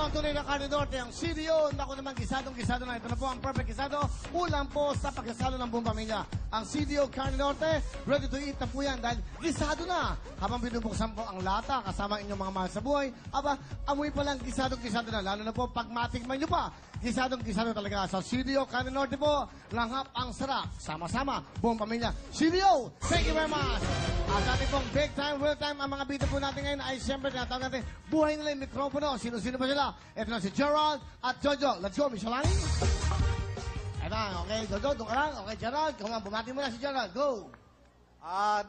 po ang tunay na Carne Norte, ang CDO. Naku naman, gisadong-gisado na. Ito na po ang perfect gisado. Ulam po sa pagkasalo ng buong pamilya. Ang CDO Carne Norte, ready to eat na po yan dahil gisado na. Habang binubuksan po ang lata, kasama inyong mga mahal sa buhay, aba, amoy pa lang gisadong-gisado na. Lalo na po pag matikman nyo pa. Gisadong-gisado talaga. Sa CDO Carne Norte po, langhap ang sarap. Sama-sama, buong pamilya. CDO, thank you very much. At ating pong big time, real time, ang mga bida po natin ngayon ay siyempre tinatawag natin, buhay nila yung mikropono. Sino-sino ba sila? Ito na si Gerald at Jojo. Let's go, Michelani. Ito, okay, Jojo, doon ka lang. Okay, Gerald, come on, bumati mo na si Gerald. Go.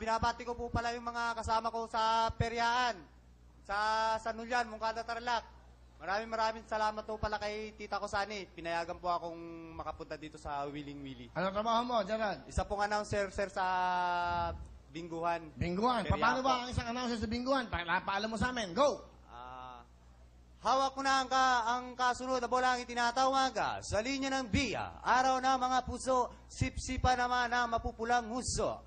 Binabati ko po pala yung mga kasama ko sa Periaan, sa San Julian, Mungkada, Tarlac. Maraming salamat po pala kay Tita Kosani. Pinayagan po akong makapunta dito sa Willing Willy. Ano trabaho mo, Gerald? Isa pong announcer, sir, sa Bingguhan. Bingguhan. Periaco. Paano ba ang isang announcer sa Bingguhan? Paalam mo sa amin. Go. Hawak ko na ang kasunod na bolang itinatawag sa linya ng biya. Araw na mga puso, sipsipa naman na mapupulang huso.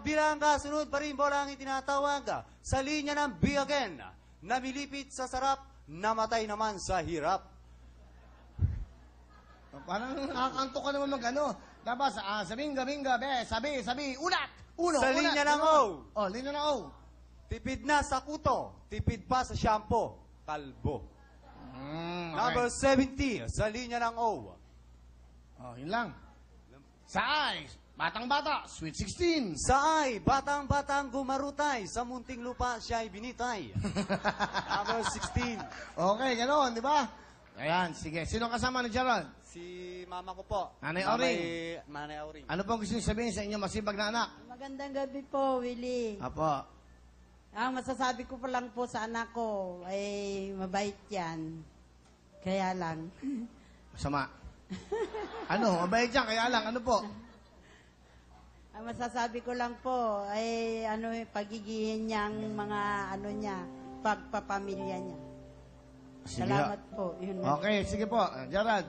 Bilang kasunod pa rin bolang itinatawag sa linya ng biya again. Namilipit sa sarap, namatay naman sa hirap. Parang nakakanto ka naman mag-ano. Tapos, sabing-gabing-ga, sabi, ulat! Uno, Sa ulat, linya ng ano? O. Oh, linya ng O. Tipid na sa kuto, tipid pa sa shampoo, kalbo. Okay. Number 70, sa linya ng O. Oh, yun lang. Sa I, batang-bata, sweet 16. Sa ay, batang-batang gumarutay, sa munting lupa siya'y binitay. Number 16, Okay, ganoon, di ba? Ayan, sige. Sino kasama ni Gerald? si mama ko po. Nanay Nanay Auring. Ano pong gusto niyo sabihin sa inyong masibag na anak? Magandang gabi po, Willie. Apo. Ang masasabi ko pa lang po sa anak ko ay mabait yan. Kaya lang. Masama. Ano? Mabait yan, kaya lang. Ano po? Ang masasabi ko lang po ay pagigihin niyang mga niya, pagpapamilya niya. Sige. Salamat po. Yun na. Okay, sige po. Gerald,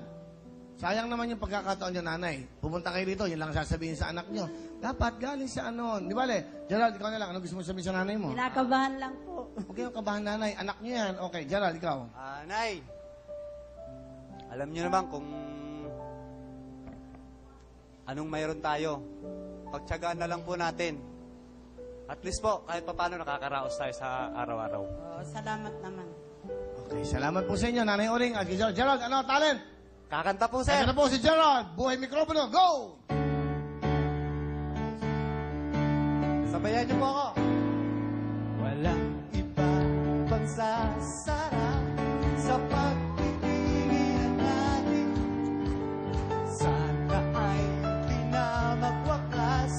sayang naman yung pagkakataon niyo, nanay. Pumunta kayo dito, yun lang sasabihin sa anak niyo. Dapat galing sa ano. Di ba, Gerald, ikaw na lang. Ano gusto mo sabihin sa nanay mo? Kinakabahan lang po. Okay, yung kabahan nanay. Anak niyo yan. Okay, Gerald, ikaw. Nay, alam niyo naman kung anong mayroon tayo. Pagtsagaan na lang po natin. At least po, kahit paano nakakaraos tayo sa araw-araw. Salamat naman. Okay, salamat po sa inyo, Nanay Oring. At Gerald, ano, talent? Kakanta po, sir. Ito na po si Gerald. Buhay mikropono. Go! Sabayan niyo po ako. Walang iba pang sasarap sa pagpipigil natin. Sana ay di na magwakas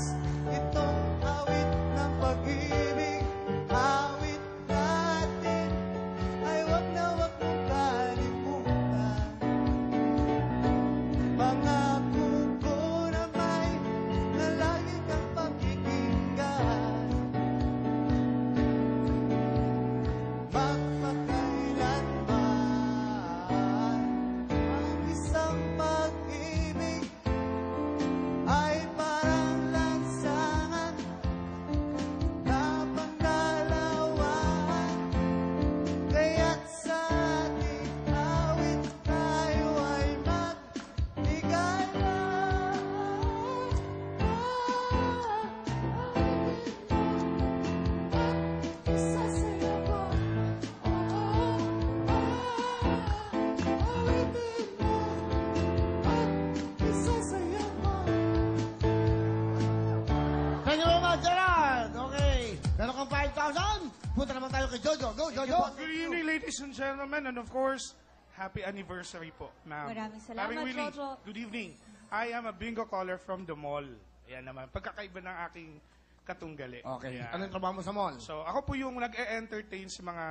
itong awit ng pag-ibig. Awit natin ay wag na wag mong kalimutan. Pangako ko na may na lagi kang pakikinggan. Magpakailanman ang isang pag-ibig ay parang lansangan na pangdalawahan. Kaya't sa ating awit tayo ay magbigayan. Sasaya mo, awitin mo, at isasaya mo. Thank you very much, Gerald. Okay. Meron kang 5,000. Punta naman tayo kay Jojo. Go, Jojo. Good evening, ladies and gentlemen, and of course, happy anniversary po, ma'am. Maraming salamat, Paring Willie, Jojo. good evening. I am a bingo caller from the mall. Ayan naman, pagkakaiba ng aking katunggali. Okay. Ayan. Anong trabaho mo sa mall? So, ako po yung nag-e-entertain sa mga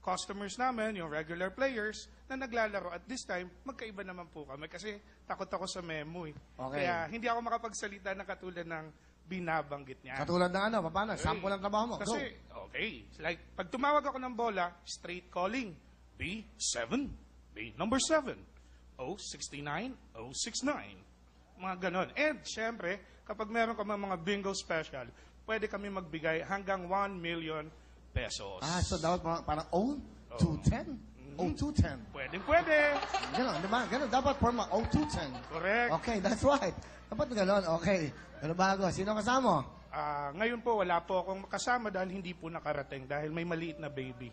customers namin, yung regular players, na naglalaro. At this time, magkaiba naman po kami kasi takot ako sa memo eh. Okay. Kaya hindi ako makapagsalita na katulad ng binabanggit niya. Katulad ng ano, paano? Sample ng trabaho mo. Go. Kasi, okay, like, pag tumawag ako ng bola, straight calling. B7, B number 7, 069, 069. Mga ganon. And, syempre, kapag meron ka mga bingo special, pwede kami magbigay hanggang 1 million pesos. So dapat parang own? Oo. 210? 0210. Pwede. Ganon, di ba? Ganon, dapat forma 0210. Correct. Okay, that's right. Dapat ganon, okay. Pero bago, sino kasama? Ngayon po, wala po akong kasama dahil hindi po nakarating dahil may maliit na baby.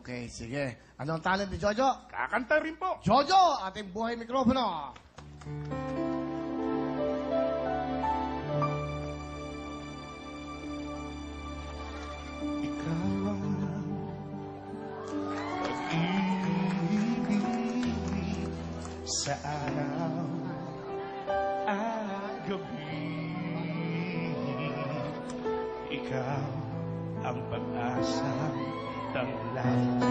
Okay, sige. Anong talent ni Jojo? Kakanta rin po. Jojo, ating buhay mikropono. Ikaw ang pag-ibig sa araw at gabi. Ikaw ang pag-asa tanglang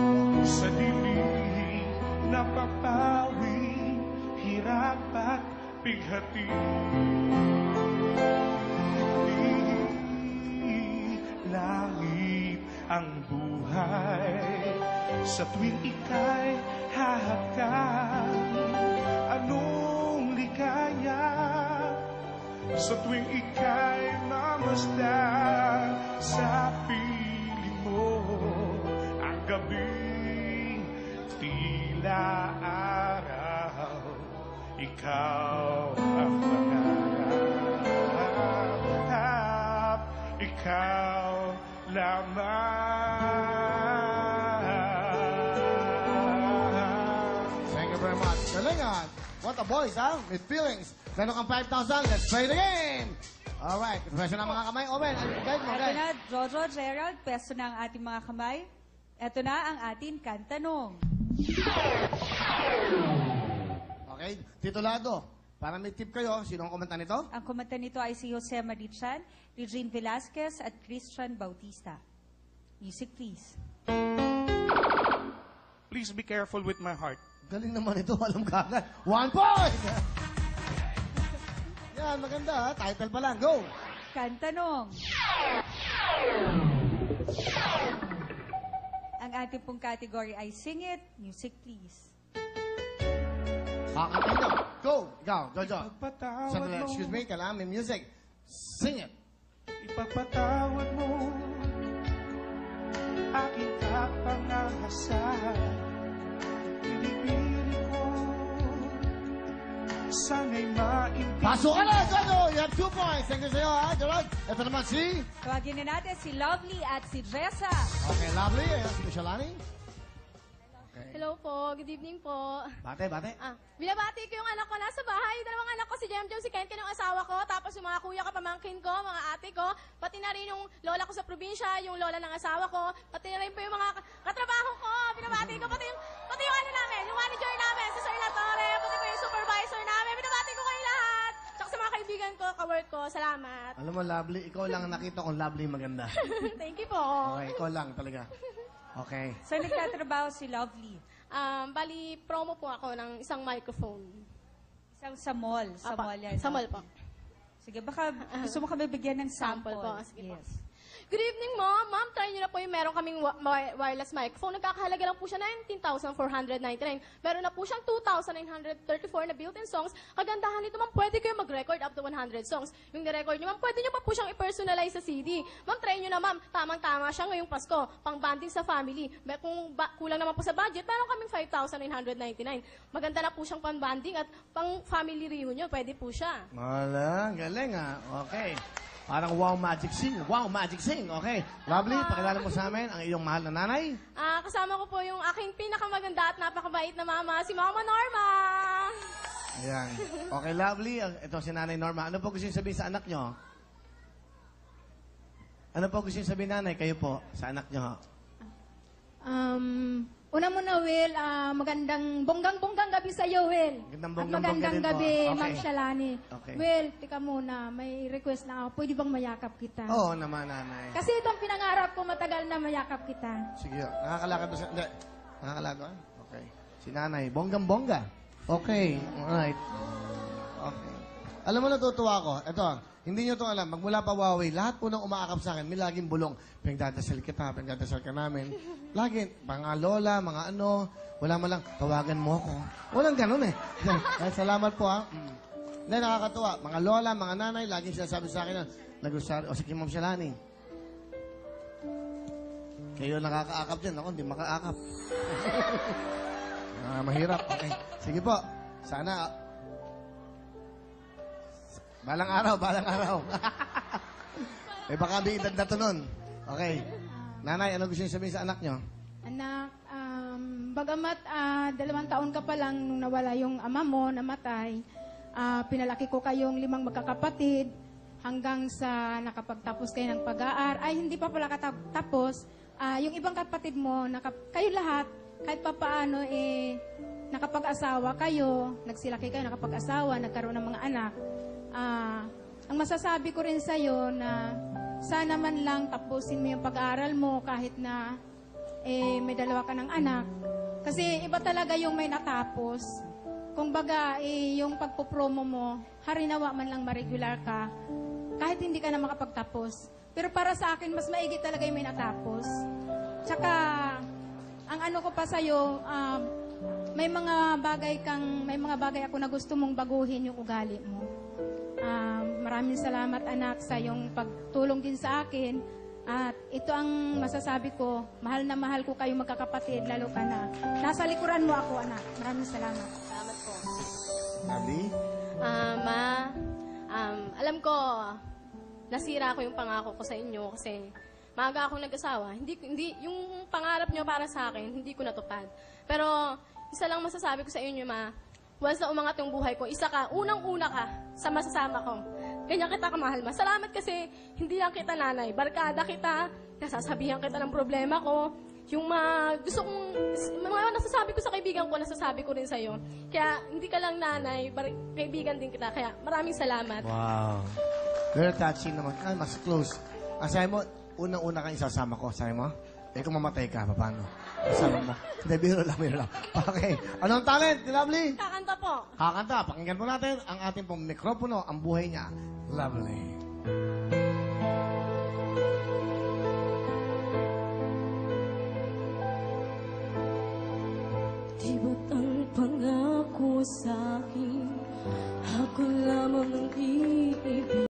sa dilim na papawi, hirap at bighati. Langit ang buhay sa tuwing ika'y hahakang. Anong ligaya sa tuwing ika'y mamasdan sa piling mo. Ang gabing tila araw, ikaw ang pangarap, ikaw lamang. Thank you very much. Galingan. What a boys, ha? With feelings. Meron kang 5,000. Let's play the game. Alright. Presyo ng mga kamay. Owen, guide mo, Ito guide. na, Jojo, Gerald, peso na ang ating mga kamay. Ito na ang ating kantanong. Okay. Titulado. Para may tip kayo, sino ang kumanta nito? Ang kumanta nito ay si Jose Marichan, Regine Velasquez at Christian Bautista. Music, please. Please be careful with my heart. Galing naman ito. Alam ka agad. 1 point! Yan, maganda, ha? Title pa lang. Go! Kantanong. Ang ating pong category ay Sing It. Music, please. Kakantay nyo. Go! Ikaw, Jojo. Ipagpatawad Sandali, mo. excuse me, kailangan may music. Sing it. Ipagpatawad mo aking kapangahasan. Pinipili ko sana'y maintindihan. Pasok ka na, Jojo! You have 2 points. Thank you sa'yo, ha, Gerald. Ito naman si... Tawagin na natin si Lovely at si Jessa. Okay, lovely. Ayan, si Michelani. Okay. Hello po, good evening po. Bate, bate. Binabati ko yung anak ko nasa bahay. Dalawang anak ko, si Jemjem, si Ken yung asawa ko. Tapos yung mga kuya kapamangkin ko, mga ate ko. Pati na rin yung lola ko sa probinsya, yung lola ng asawa ko. Pati na rin po yung mga katrabaho ko. Binabati ko, pati yung ano namin, yung manager namin, si Sir Latore. Pati po yung supervisor namin. Binabati ko kayo lahat. Tsaka sa mga kaibigan ko, kawork ko. Salamat. Alam mo, lovely. Ikaw lang ang nakita kong lovely maganda. Thank you po. Okay, ikaw lang talaga. Okay. Saan nagtatrabaho si Lovely? Bali, promo po ako ng isang microphone. Isang sa mall. Sa Apa, mall yan. Sa mall po. Sige, baka gusto mo kami bigyan ng sample. Sample po. Sige po. Yes. Good evening, Mom. Ma'am, try nyo na po yung meron kaming wireless microphone. Nagkakahalaga lang po siya 19,499. Meron na po siyang 2,934 na built-in songs. Kagandahan nito, Ma'am, pwede kayo mag-record up to 100 songs. Yung ni-record nyo, Ma'am, pwede nyo pa po siyang i-personalize sa CD. Ma'am, try nyo na, Ma'am. Tamang-tama siya ngayong Pasko. Pang-banding sa family. Kung kulang naman po sa budget, meron kaming 5,999. Maganda na po siyang pang-banding at pang-family reunion. Pwede po siya. Wala, galing ha. Okay. Parang wow magic sing. Wow magic sing. Okay. Lovely, pakilala mo sa amin ang iyong mahal na nanay. Kasama ko po yung aking pinakamaganda at napakabait na mama, si Mama Norma. Ayan. Okay, lovely. Ito si Nanay Norma. Ano po gusto niyo sabihin sa anak nyo? Ano po gusto niyo sabihin, nanay? Kayo po, sa anak nyo. Una muna, Will, magandang bonggang-bonggang gabi sa iyo, Will. Magandang At bonggang-bongga magandang din po. gabi, Okay. Ma'am Shalani. Okay. Will, tika muna, may request na ako. Pwede bang mayakap kita? Oo naman, nanay. Kasi itong pinangarap ko, matagal na mayakap kita. Sige, nakakalakad ba sa... Hindi. Nakakalakad ba? Okay. Si nanay, bonggang-bongga. Okay. Alright. Okay. Alam mo, natutuwa ako. Ito, hindi nyo itong alam. Magmula pa Huawei, lahat po nang umaakap sa akin, may laging bulong. Pinagdadasal kita, pinagdadasal ka namin. Lagi, mga lola, mga ano, wala man lang, tawagan mo ako. Walang ganun eh. Ay, salamat po ha. Hindi, nakakatuwa. Mga lola, mga nanay, laging sinasabi sa akin na, nag-usari, o sige, Ma'am Shalani. Kayo nakakaakap dyan. Ako, hindi makaakap. Mahirap. Okay. Sige po. Sana. Balang araw. Eh, baka may edad na to nun. Okay. Nanay, ano gusto niyo sabihin sa anak niyo? Anak, bagamat 2 taon ka pa lang nung nawala yung ama mo, namatay, pinalaki ko kayong 5 magkakapatid hanggang sa nakapagtapos kayo ng pag-aaral. Ay, hindi pa pala tapos. Yung ibang kapatid mo, kayo lahat, kahit pa paano, nakapag-asawa kayo, nagsilaki kayo, nakapag-asawa, nagkaroon ng mga anak. Ang masasabi ko rin sa'yo na sana man lang tapusin mo yung pag-aaral mo kahit na may 2 ka ng anak. Kasi iba talaga yung may natapos. Kung baga, yung pagpupromo mo, harinawa man lang ma-regular ka, kahit hindi ka na makapagtapos. Pero para sa akin, mas maigi talaga yung may natapos. Tsaka, ang ano ko pa sa'yo, may mga bagay ako na gusto mong baguhin yung ugali mo. Maraming salamat anak sa iyong pagtulong din sa akin. At ito ang masasabi ko, mahal na mahal ko kayo magkakapatid, lalo ka na. Nasa likuran mo ako anak. Maraming salamat. Salamat po. Nabi? Alam ko, nasira ko yung pangako ko sa inyo kasi maaga akong nag-asawa. Hindi, yung pangarap nyo para sa akin, hindi ko natupad. Pero, isa lang masasabi ko sa inyo, Ma, once na umangat yung buhay ko, unang-una ka sa masasama ko. Ganyan kita kamahal, Ma. Salamat kasi hindi lang kita nanay. Barkada kita, nasasabihan kita ng problema ko. Yung gusto kong, mga nasasabi ko sa kaibigan ko, nasasabi ko rin sa'yo. Kaya hindi ka lang nanay, kaibigan din kita. Kaya maraming salamat. Wow. Very touching naman. Mas close. Ang sabi mo, unang-una kang isasama ko. Sabi mo, kung mamatay ka, paano? Kasama mo. Hindi, biro lang. Okay. Anong talent, Lovely? Kakanta po. Kakanta. Pakinggan po natin ang ating pong mikropono, ang buhay niya. Lovely. Di ba't ang pangako sa'kin, ako lamang ang iibig?